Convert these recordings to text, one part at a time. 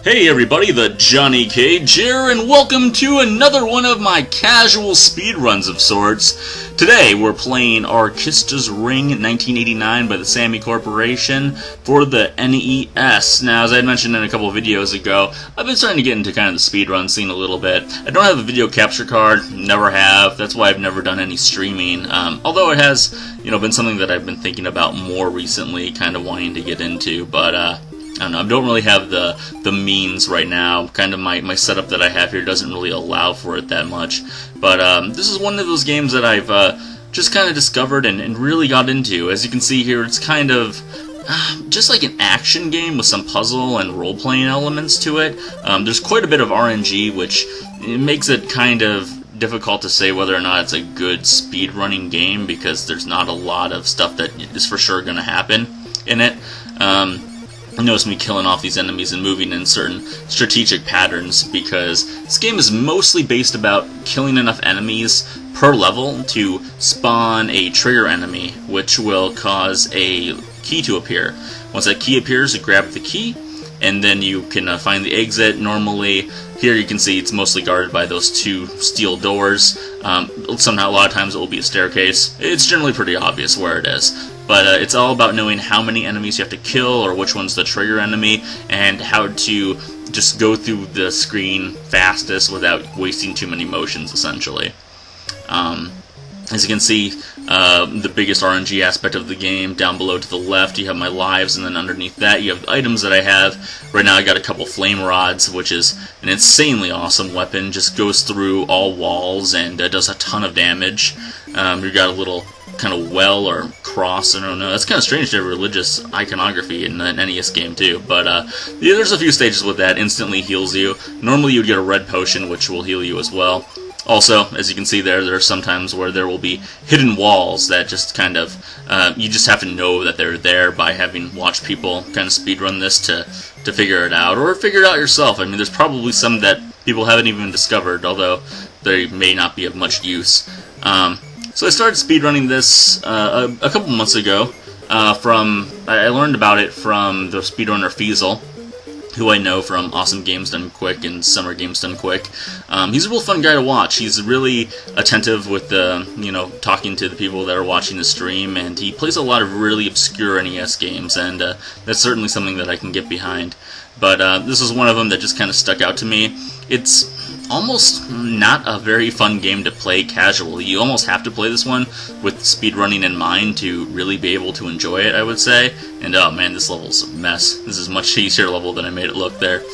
Hey everybody, the Johnny Cage here, and welcome to another one of my casual speedruns of sorts. Today we're playing Arkista's Ring 1989 by the Sammy Corporation for the NES. Now, as I had mentioned in a couple of videos ago, I've been starting to get into kind of the speedrun scene a little bit. I don't have a video capture card, never have, that's why I've never done any streaming, although it has, been something that I've been thinking about more recently, kind of wanting to get into, but, I don't know, I don't really have the means right now. Kind of my setup that I have here doesn't really allow for it that much. But this is one of those games that I've just kind of discovered and really got into. As you can see here, it's kind of just like an action game with some puzzle and role-playing elements to it. There's quite a bit of RNG, which makes it kind of difficult to say whether or not it's a good speedrunning game, because there's not a lot of stuff that is for sure going to happen in it. Notice me killing off these enemies and moving in certain strategic patterns, because this game is mostly based about killing enough enemies per level to spawn a trigger enemy, which will cause a key to appear. Once that key appears, you grab the key, and then you can find the exit. Normally, here you can see it's mostly guarded by those two steel doors. Somehow, a lot of times it will be a staircase. It's generally pretty obvious where it is. But it's all about knowing how many enemies you have to kill, or which one's the trigger enemy, and how to just go through the screen fastest without wasting too many motions, essentially. As you can see, the biggest RNG aspect of the game, down below to the left, you have my lives, and then underneath that you have the items that I have. Right now I got a couple flame rods, which is an insanely awesome weapon, just goes through all walls and does a ton of damage. You've got a little kind of well or cross, I don't know. That's kind of strange to have religious iconography in an NES game too, but yeah, there's a few stages with that. Instantly heals you. Normally you'd get a red potion, which will heal you as well. Also, as you can see there are some times where there will be hidden walls that just kind of, you just have to know that they're there by having watched people kind of speedrun this to figure it out, or figure it out yourself. I mean, there's probably some that people haven't even discovered, although they may not be of much use. So I started speedrunning this a couple months ago. I learned about it from the speedrunner Feasel, who I know from Awesome Games Done Quick and Summer Games Done Quick. He's a real fun guy to watch. He's really attentive with talking to the people that are watching the stream, and he plays a lot of really obscure NES games, and that's certainly something that I can get behind. But this is one of them that just kind of stuck out to me. It's almost not a very fun game to play casually. You almost have to play this one with speedrunning in mind to really be able to enjoy it, I would say. And oh man, this level's a mess. This is a much easier level than I made it look there.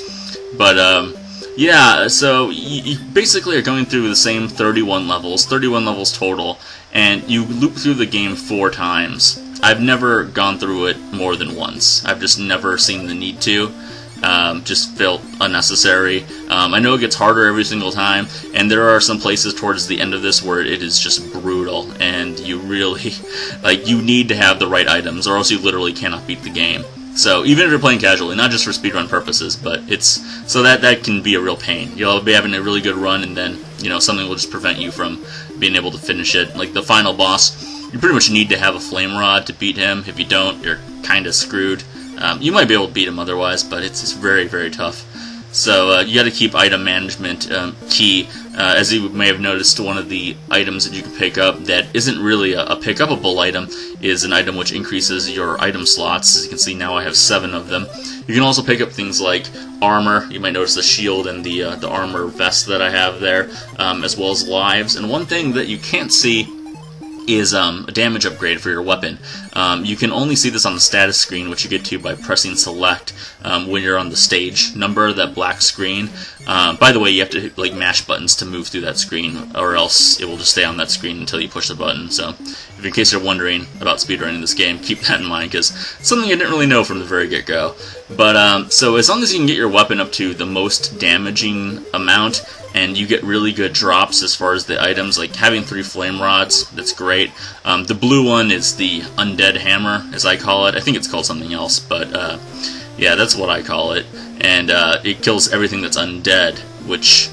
But yeah, so you basically are going through the same 31 levels total, and you loop through the game 4 times. I've never gone through it more than once. I've just never seen the need to. Just felt unnecessary. I know it gets harder every single time, and there are some places towards the end of this where it is just brutal, and you really, you need to have the right items, or else you literally cannot beat the game. So even if you're playing casually, not just for speedrun purposes, but so that can be a real pain. You'll be having a really good run, and then, something will just prevent you from being able to finish it. Like the final boss, you pretty much need to have a flame rod to beat him. If you don't, you're kind of screwed. You might be able to beat him otherwise, but it's very, very tough. So you got to keep item management key. As you may have noticed, one of the items that you can pick up that isn't really a pick-upable item is an item which increases your item slots. As you can see now I have 7 of them. You can also pick up things like armor. You might notice the shield and the armor vest that I have there, as well as lives. And one thing that you can't see is a damage upgrade for your weapon. You can only see this on the status screen, which you get to by pressing select when you're on the stage number, that black screen. By the way, you have to mash buttons to move through that screen, or else it will just stay on that screen until you push the button. So, if in case you're wondering about speedrunning this game, keep that in mind, because it's something I didn't really know from the very get-go. But, so as long as you can get your weapon up to the most damaging amount, and you get really good drops as far as the items, like having 3 flame rods, that's great. The blue one is the undead hammer, as I call it. I think it's called something else, but yeah, that's what I call it. And it kills everything that's undead, which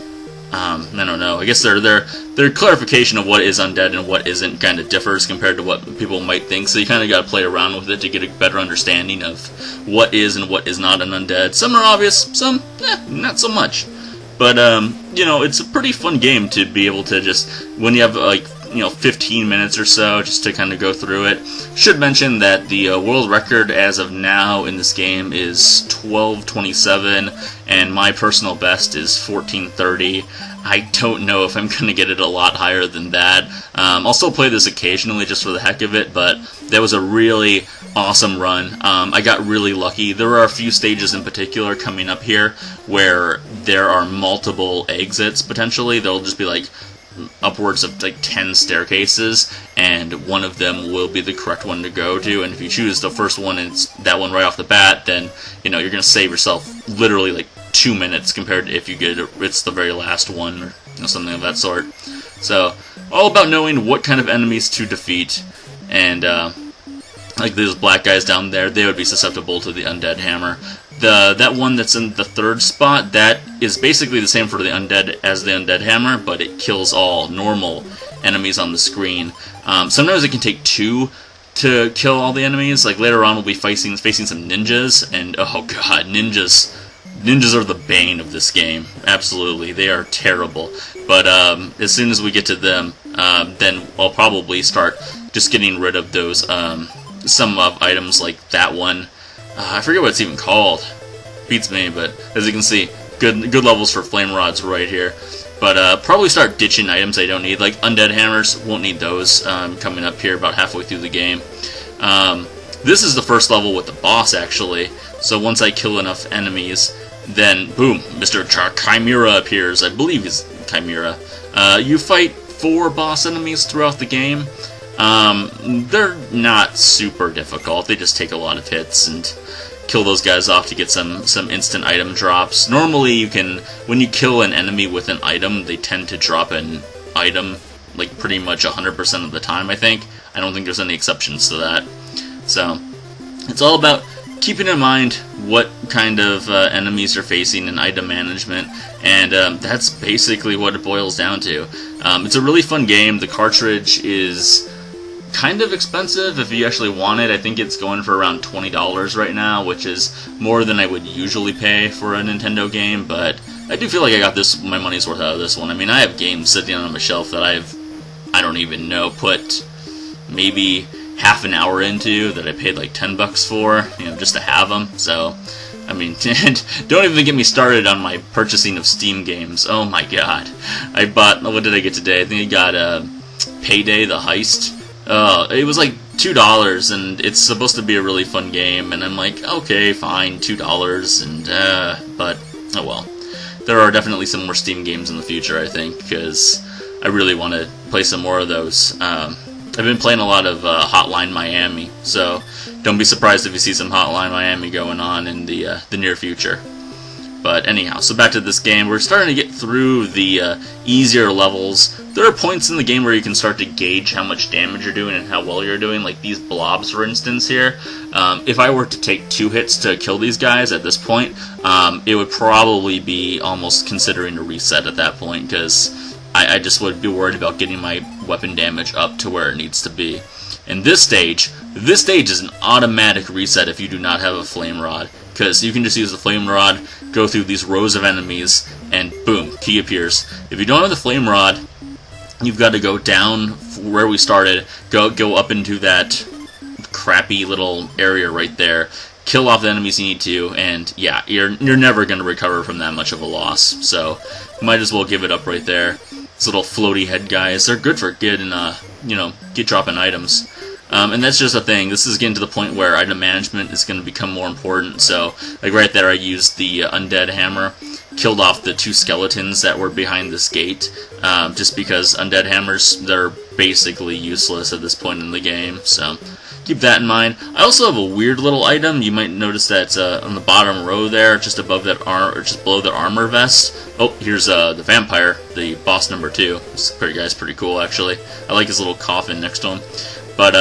I don't know. I guess their clarification of what is undead and what isn't kind of differs compared to what people might think. So you kind of got to play around with it to get a better understanding of what is and what is not an undead. Some are obvious, some not so much. But you know, it's a pretty fun game to be able to just, when you have like 15 minutes or so just to kind of go through it. Should mention that the world record as of now in this game is 12:27, and my personal best is 14:30. I don't know if I'm going to get it a lot higher than that. I'll still play this occasionally just for the heck of it, but that was a really awesome run. I got really lucky. There are a few stages in particular coming up here where there are multiple exits potentially. There'll just be like upwards of like 10 staircases, and one of them will be the correct one to go to, and if you choose the first one and it's that one right off the bat, then you're going to save yourself literally like 2 minutes compared to if you get it's the very last one or something of that sort. So all about knowing what kind of enemies to defeat, and like those black guys down there, they would be susceptible to the undead hammer. That one that's in the third spot, that is basically the same for the undead as the undead hammer, but it kills all normal enemies on the screen. Sometimes it can take 2 to kill all the enemies. Like later on, we'll be facing some ninjas, and oh god, ninjas are the bane of this game. Absolutely, they are terrible. But as soon as we get to them, then I'll probably start just getting rid of those some items like that one. I forget what it's even called. Beats me, but as you can see, good levels for flame rods right here. But probably start ditching items I don't need, like undead hammers. Won't need those coming up here about halfway through the game. This is the first level with the boss, actually. So once I kill enough enemies, then boom, Mr. Chimera appears. I believe he's Chimera. You fight 4 boss enemies throughout the game. They're not super difficult. They just take a lot of hits and kill those guys off to get some instant item drops. Normally you can, when you kill an enemy with an item, they tend to drop an item like pretty much 100% of the time, I think. I don't think there's any exceptions to that. So it's all about keeping in mind what kind of enemies you're facing in item management, and that's basically what it boils down to. It's a really fun game. The cartridge is kind of expensive if you actually want it. I think it's going for around $20 right now, which is more than I would usually pay for a Nintendo game, but I do feel like I got my money's worth out of this one. I mean, I have games sitting on my shelf that I don't even know, put maybe half an hour into, that I paid like $10 for, just to have them. So, I mean, don't even get me started on my purchasing of Steam games. Oh my god. I bought, what did I get today? I think I got Payday the Heist. It was like $2, and it's supposed to be a really fun game, and I'm like, okay, fine, $2, and, but, oh well. There are definitely some more Steam games in the future, I think, because I really want to play some more of those. I've been playing a lot of Hotline Miami, so don't be surprised if you see some Hotline Miami going on in the near future. But anyhow, so back to this game. We're starting to get through the easier levels. There are points in the game where you can start to gauge how much damage you're doing and how well you're doing, like these blobs, for instance, here. If I were to take 2 hits to kill these guys at this point, it would probably be almost considering a reset at that point, because I just would be worried about getting my weapon damage up to where it needs to be. And this stage is an automatic reset if you do not have a flame rod, because you can just use the flame rod, go through these rows of enemies, and boom, key appears. If you don't have the flame rod, you've got to go down where we started, go up into that crappy little area right there, kill off the enemies you need to, and yeah, you're never going to recover from that much of a loss. So you might as well give it up right there. These little floaty head guys, they're good for getting, get dropping items. And that's just a thing. This is getting to the point where item management is going to become more important. So, like right there, I used the undead hammer, killed off the 2 skeletons that were behind this gate, just because undead hammers, they're basically useless at this point in the game. So, keep that in mind. I also have a weird little item. You might notice that on the bottom row there, just above that just below the armor vest. Oh, here's the vampire, the boss number 2. This guy's pretty cool, actually. I like his little coffin next to him. But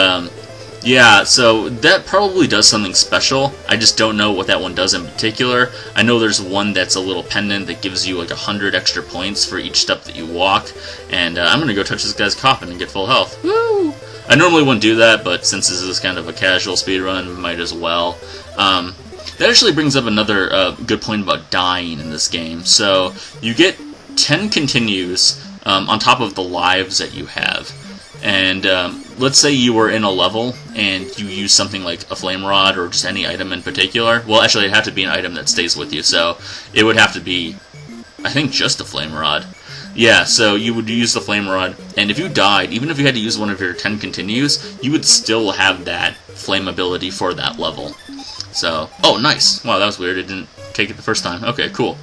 Yeah, so that probably does something special. I just don't know what that one does in particular. I know there's one that's a little pendant that gives you like 100 extra points for each step that you walk. And I'm going to go touch this guy's coffin and get full health. Woo! I normally wouldn't do that, but since this is kind of a casual speedrun, might as well. That actually brings up another good point about dying in this game. So you get 10 continues on top of the lives that you have. And let's say you were in a level and you use something like a flame rod or just any item in particular. Well, actually, it'd have to be an item that stays with you, so it would have to be, I think, just a flame rod. Yeah, so you would use the flame rod, and if you died, even if you had to use one of your 10 continues, you would still have that flame ability for that level. So, oh, nice. Wow, that was weird. It didn't take it the first time. Okay, cool.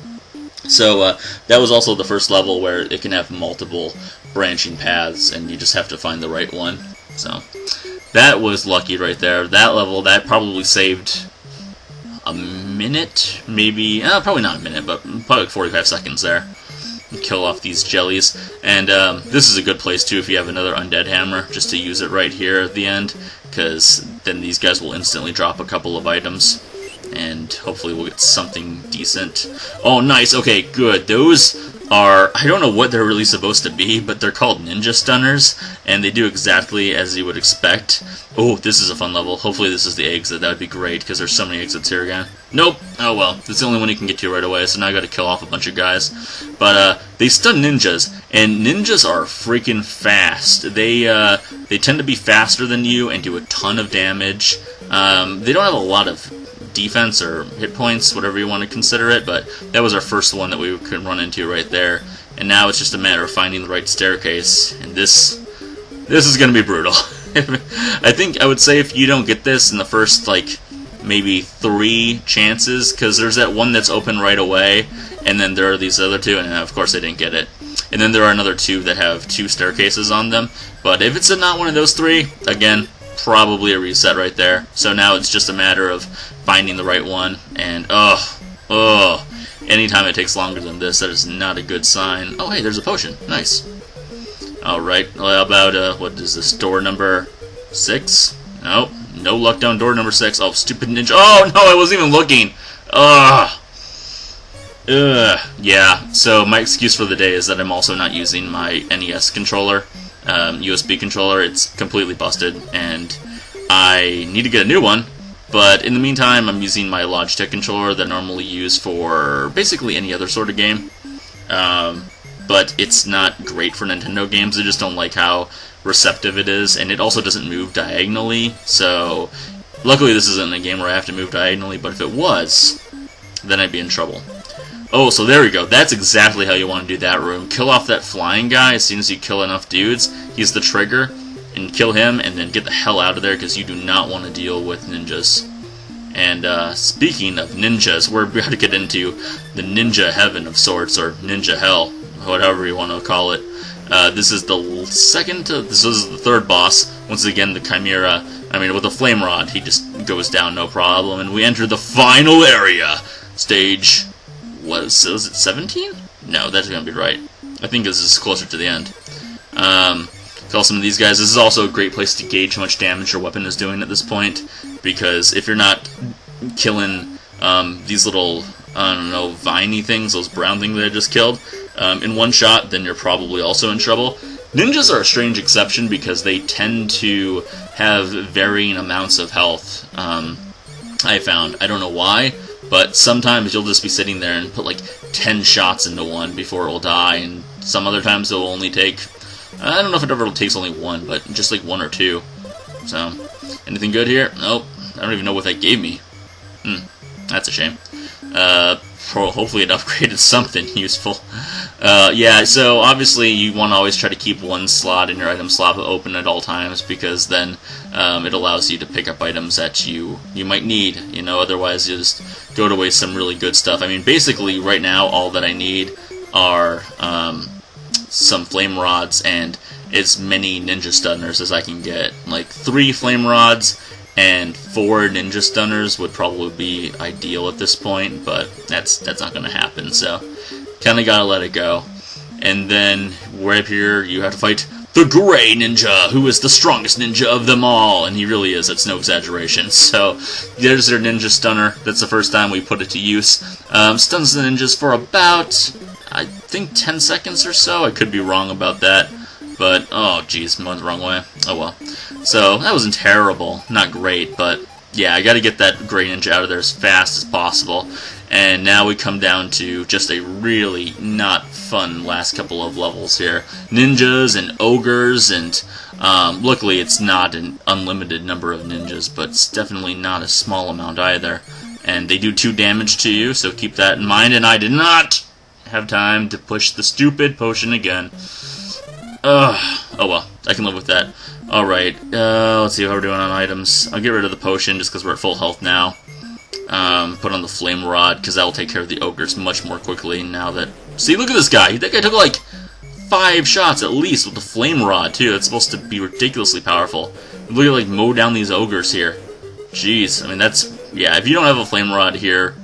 So that was also the first level where it can have multiple branching paths, and you just have to find the right one. So that was lucky right there. That level, that probably saved a minute, maybe, probably not a minute, but probably like 45 seconds there. Kill off these jellies. And this is a good place too if you have another undead hammer, just to use it right here at the end, because then these guys will instantly drop a couple of items. And hopefully we'll get something decent. Oh, nice. Okay, good. Those are, I don't know what they're really supposed to be, but they're called ninja stunners, and they do exactly as you would expect. Oh, this is a fun level. Hopefully this is the exit. That would be great, because there's so many exits here again. Nope. Oh well. That's the only one you can get to right away, so now I gotta kill off a bunch of guys. But, they stun ninjas, and ninjas are freaking fast. They tend to be faster than you and do a ton of damage. They don't have a lot of defense or hit points, whatever you want to consider it, but that was our first one that we could run into right there. And now it's just a matter of finding the right staircase, and this is going to be brutal. I think I would say if you don't get this in the first, like, maybe 3 chances, because there's that one that's open right away, and then there are these other 2, and of course I didn't get it. And then there are another 2 that have 2 staircases on them, but if it's not one of those 3, again, probably a reset right there. So now it's just a matter of finding the right one, and anytime it takes longer than this, that is not a good sign. Oh, hey, there's a potion. Nice. Alright, well, about, what is this, door number 6? Nope, no luck down door number 6. Oh, stupid ninja. Oh, no, I wasn't even looking. Yeah, so my excuse for the day is that I'm also not using my NES controller. USB controller. It's completely busted, and I need to get a new one, but in the meantime I'm using my Logitech controller that I normally use for basically any other sort of game, but it's not great for Nintendo games. I just don't like how receptive it is, and it also doesn't move diagonally, so luckily this isn't a game where I have to move diagonally, but if it was, then I'd be in trouble. Oh, so there we go. That's exactly how you want to do that room. Kill off that flying guy as soon as you kill enough dudes. He's the trigger. And kill him, and then get the hell out of there, because you do not want to deal with ninjas. And speaking of ninjas, we're about to get into the ninja heaven of sorts, or ninja hell, whatever you want to call it. This is the third boss. Once again, the Chimera. I mean, with the flame rod, he just goes down no problem. And we enter the final area. Stage... was it 17? No, that's going to be right. I think this is closer to the end. Kill some of these guys. This is also a great place to gauge how much damage your weapon is doing at this point, because if you're not killing these little, I don't know, viney things, those brown things that I just killed, in one shot, then you're probably also in trouble. Ninjas are a strange exception because they tend to have varying amounts of health, I found. I don't know why, but sometimes you'll just be sitting there and put like 10 shots into one before it will die, and some other times it will only take, I don't know if it ever takes only one, but just like 1 or 2. So, anything good here? Nope. I don't even know what that gave me. That's a shame. Hopefully it upgraded something useful. Yeah, so obviously you want to always try to keep one slot in your item slot open at all times, because then it allows you to pick up items that you might need. You know, otherwise you just go to waste some really good stuff. I mean, basically right now all that I need are some flame rods and as many ninja stunners as I can get. Like 3 flame rods and 4 ninja stunners would probably be ideal at this point, but that's not going to happen, so kind of got to let it go. And then right up here you have to fight the the Gray Ninja, who is the strongest ninja of them all. And he really is, it's no exaggeration. So, there's their ninja stunner. That's the first time we put it to use. Stuns the ninjas for about, I think, 10 seconds or so. I could be wrong about that. But, oh jeez, went the wrong way. Oh well. So, that wasn't terrible. Not great, but yeah, I gotta get that Gray Ninja out of there as fast as possible. And now we come down to just a really not fun last couple of levels here. Ninjas and ogres, and luckily it's not an unlimited number of ninjas, but it's definitely not a small amount either. And they do 2 damage to you, so keep that in mind. And I did not have time to push the stupid potion again. Oh well, I can live with that. Alright, let's see how we're doing on items. I'll get rid of the potion just because we're at full health now. Put on the flame rod, because that will take care of the ogres much more quickly now that... See, look at this guy! That guy took like 5 shots at least with the flame rod, too. It's supposed to be ridiculously powerful. Look at, like, mow down these ogres here. Jeez, I mean, that's... Yeah, if you don't have a flame rod here,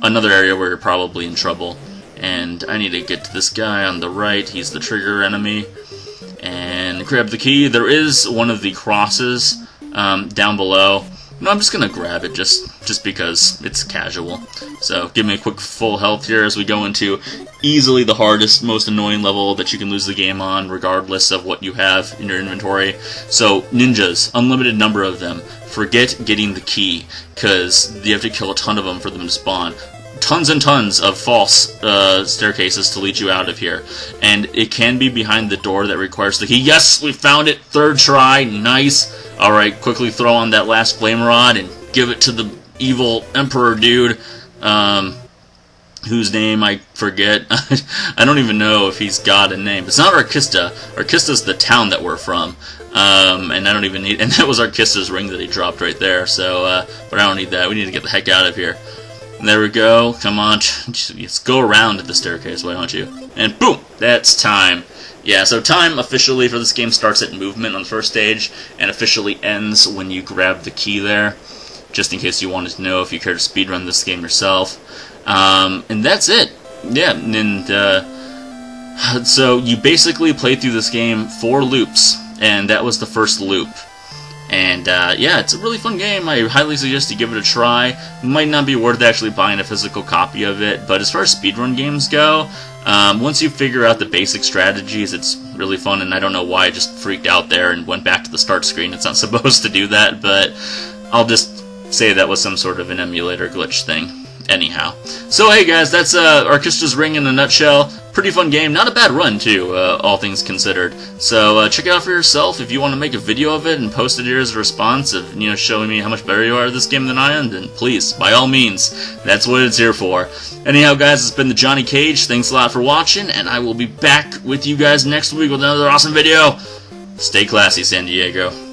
another area where you're probably in trouble. And I need to get to this guy on the right. He's the trigger enemy. And grab the key. There is one of the crosses down below. No, I'm just gonna grab it just because it's casual. So give me a quick full health here as we go into easily the hardest, most annoying level that you can lose the game on, regardless of what you have in your inventory. So ninjas, unlimited number of them. Forget getting the key, because you have to kill a ton of them for them to spawn. Tons and tons of false staircases to lead you out of here. And it can be behind the door that requires the key. Yes, we found it! 3rd try. Nice. Alright, quickly throw on that last flame rod and give it to the evil emperor dude. Whose name I forget. I don't even know if he's got a name. It's not Arkista. Arkista's the town that we're from. And I don't even need... And that was Arkista's ring that he dropped right there. So, but I don't need that. We need to get the heck out of here. There we go. Come on. Just go around the staircase, why don't you? And boom! That's time. Yeah, so time officially for this game starts at movement on the first stage, and officially ends when you grab the key there, just in case you wanted to know if you care to speedrun this game yourself. And that's it. Yeah, and so you basically play through this game 4 loops, and that was the first loop. And yeah, it's a really fun game. I highly suggest you give it a try. It might not be worth actually buying a physical copy of it, but as far as speedrun games go, once you figure out the basic strategies, it's really fun, and I don't know why I just freaked out there and went back to the start screen. It's not supposed to do that, but I'll just say that was some sort of an emulator glitch thing. Anyhow. So hey guys, that's Arkista's Ring in a nutshell. Pretty fun game. Not a bad run, too, all things considered. So check it out for yourself. If you want to make a video of it and post it here as a response of, you know, showing me how much better you are at this game than I am, then please, by all means, that's what it's here for. Anyhow, guys, it's been the Johnny Cage. Thanks a lot for watching, and I will be back with you guys next week with another awesome video. Stay classy, San Diego.